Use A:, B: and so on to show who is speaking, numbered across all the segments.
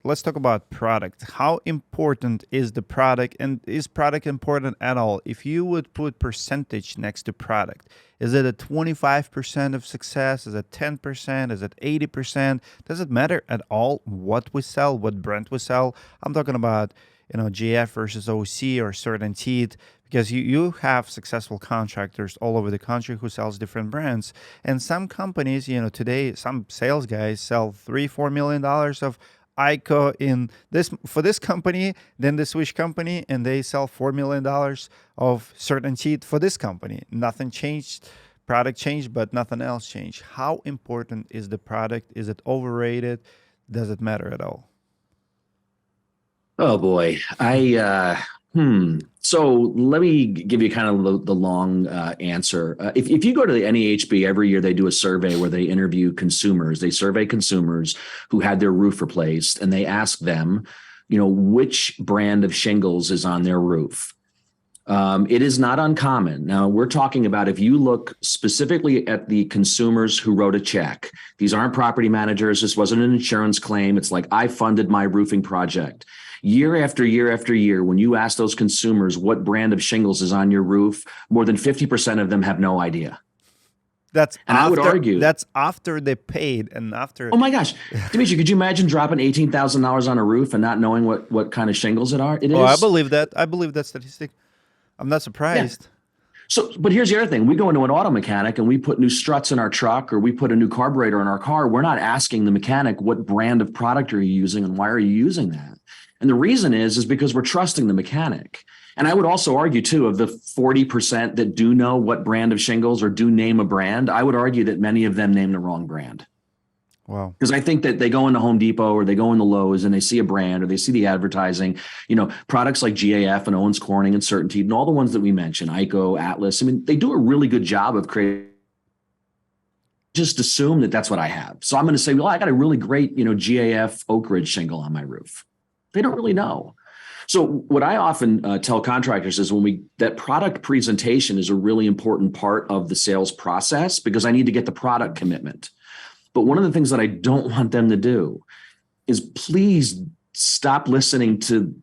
A: let's talk about product. How important is the product, and is product important at all? If you would put percentage next to product, is it a 25% of success? Is it 10%? Is it 80%? Does it matter at all what we sell, what brand we sell? I'm talking about, GF versus OC or CertainTeed, because you have successful contractors all over the country who sells different brands. And some companies, today, some sales guys sell $3-4 million of ICO in this for this company, then they switch company and they sell $4 million of CertainTeed for this company. Nothing changed, product changed, but nothing else changed. How important is the product? Is it overrated? Does it matter at all?
B: Oh boy. So let me give you kind of the long answer. If you go to the NEHB every year, they do a survey where they interview consumers. They survey consumers who had their roof replaced, and they ask them, which brand of shingles is on their roof. It is not uncommon. Now, we're talking about if you look specifically at the consumers who wrote a check. These aren't property managers. This wasn't an insurance claim. It's like, I funded my roofing project. Year after year after year, when you ask those consumers what brand of shingles is on your roof, more than 50% of them have no idea. I would argue
A: that's after they paid and after.
B: Oh my gosh, Dimitri, could you imagine dropping $18,000 on a roof and not knowing what kind of shingles it are? It is.
A: I believe that. I believe that statistic. I'm not surprised.
B: Yeah. So, but here's the other thing. We go into an auto mechanic and we put new struts in our truck or we put a new carburetor in our car. We're not asking the mechanic, what brand of product are you using and why are you using that? And the reason is because we're trusting the mechanic. And I would also argue, too, of the 40% that do know what brand of shingles or do name a brand, I would argue that many of them name the wrong brand.
A: Wow.
B: Because I think that they go into Home Depot or they go into Lowe's and they see a brand or they see the advertising, products like GAF and Owens Corning and CertainTeed and all the ones that we mentioned, ICO, Atlas. I mean, they do a really good job of creating. Just assume that that's what I have. So I'm going to say, well, I got a really great, GAF Oak Ridge shingle on my roof. They don't really know. So what I often tell contractors is that product presentation is a really important part of the sales process because I need to get the product commitment. But one of the things that I don't want them to do is please stop listening to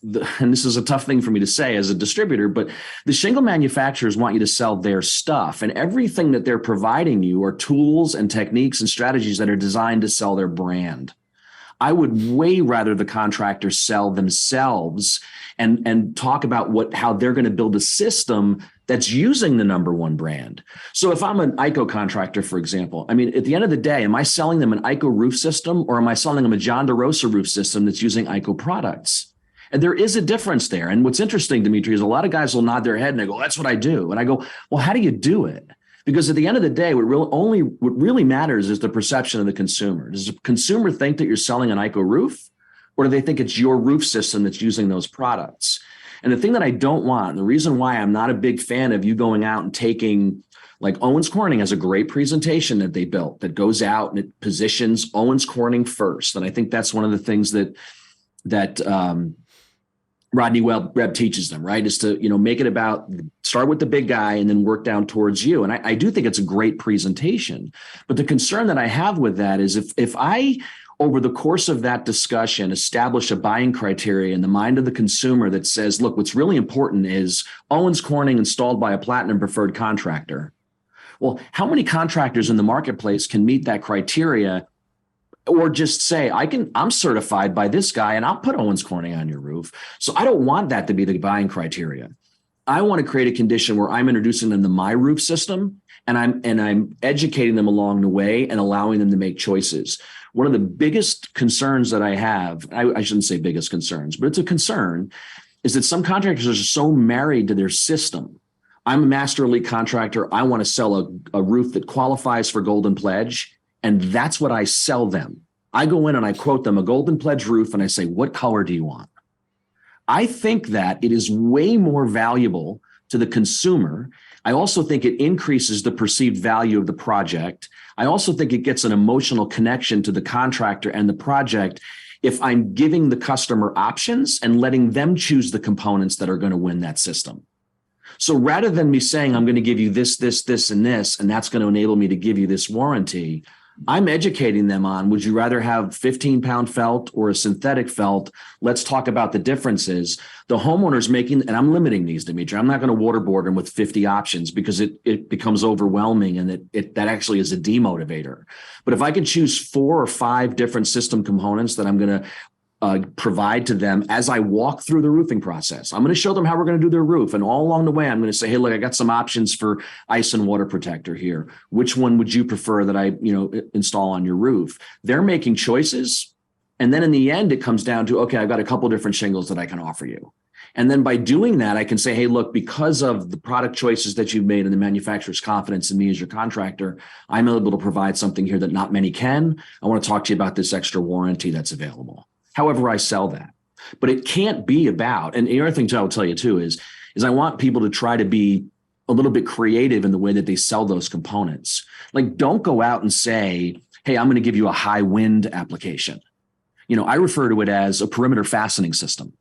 B: and this is a tough thing for me to say as a distributor, but the shingle manufacturers want you to sell their stuff, and everything that they're providing you are tools and techniques and strategies that are designed to sell their brand. I would way rather the contractors sell themselves and talk about how they're going to build a system that's using the number one brand. So if I'm an ICO contractor, for example, I mean, at the end of the day, am I selling them an ICO roof system or am I selling them a John DeRosa roof system that's using ICO products? And there is a difference there. And what's interesting, Dimitri, is a lot of guys will nod their head and they go, that's what I do. And I go, well, how do you do it? Because at the end of the day, what really matters is the perception of the consumer. Does the consumer think that you're selling an ICO roof, or do they think it's your roof system that's using those products? And the thing that I don't want, and the reason why I'm not a big fan of you going out and taking, like Owens Corning has a great presentation that they built that goes out and it positions Owens Corning first. And I think that's one of the things that Rodney Webb teaches them, right? Is to, make it about start with the big guy and then work down towards you. And I do think it's a great presentation. But the concern that I have with that is if I, over the course of that discussion, establish a buying criteria in the mind of the consumer that says, look, what's really important is Owens Corning installed by a platinum preferred contractor. Well, how many contractors in the marketplace can meet that criteria? Or just say, I'm certified by this guy and I'll put Owens Corning on your roof. So I don't want that to be the buying criteria. I want to create a condition where I'm introducing them to my roof system and I'm educating them along the way and allowing them to make choices. One of the biggest concerns that I have, I shouldn't say biggest concerns, but it's a concern, is that some contractors are so married to their system. I'm a master elite contractor. I want to sell a roof that qualifies for Golden Pledge. And that's what I sell them. I go in and I quote them a Golden Pledge roof and I say, what color do you want? I think that it is way more valuable to the consumer. I also think it increases the perceived value of the project. I also think it gets an emotional connection to the contractor and the project if I'm giving the customer options and letting them choose the components that are going to win that system. So rather than me saying, I'm going to give you this, this, this, and this, and that's going to enable me to give you this warranty, I'm educating them on, would you rather have 15-pound felt or a synthetic felt? Let's talk about the differences. The homeowner's making, and I'm limiting these, Dimitri. I'm not going to waterboard them with 50 options because it becomes overwhelming, and that actually is a demotivator. But if I can choose 4 or 5 different system components that I'm going to provide to them as I walk through the roofing process. I'm going to show them how we're going to do their roof. And all along the way, I'm going to say, hey, look, I got some options for ice and water protector here. Which one would you prefer that I, install on your roof? They're making choices. And then in the end, it comes down to, okay, I've got a couple different shingles that I can offer you. And then by doing that, I can say, hey, look, because of the product choices that you've made and the manufacturer's confidence in me as your contractor, I'm able to provide something here that not many can. I want to talk to you about this extra warranty that's available. However I sell that. But it can't be about, and the other thing I'll tell you too is I want people to try to be a little bit creative in the way that they sell those components. Like, don't go out and say, hey, I'm going to give you a high wind application. I refer to it as a perimeter fastening system,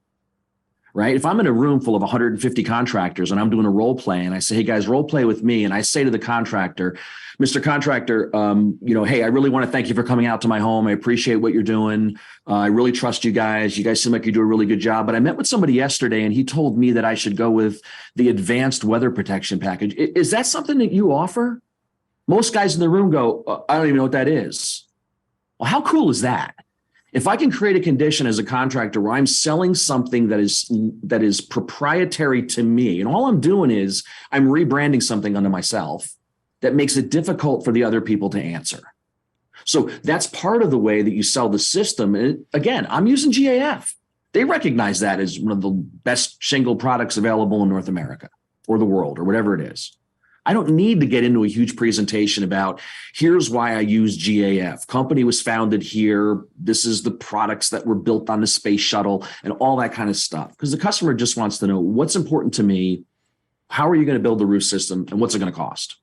B: right? If I'm in a room full of 150 contractors and I'm doing a role play and I say, hey guys, role play with me. And I say to the contractor, Mr. Contractor, hey, I really want to thank you for coming out to my home. I appreciate what you're doing. I really trust you guys. You guys seem like you do a really good job. But I met with somebody yesterday and he told me that I should go with the advanced weather protection package. Is that something that you offer? Most guys in the room go, I don't even know what that is. Well, how cool is that? If I can create a condition as a contractor where I'm selling something that is proprietary to me, and all I'm doing is I'm rebranding something unto myself that makes it difficult for the other people to answer. So that's part of the way that you sell the system. And again, I'm using GAF. They recognize that as one of the best shingle products available in North America or the world or whatever it is. I don't need to get into a huge presentation about here's why I use GAF. Company was founded here. This is the products that were built on the space shuttle and all that kind of stuff. Because the customer just wants to know what's important to me. How are you going to build the roof system and what's it going to cost?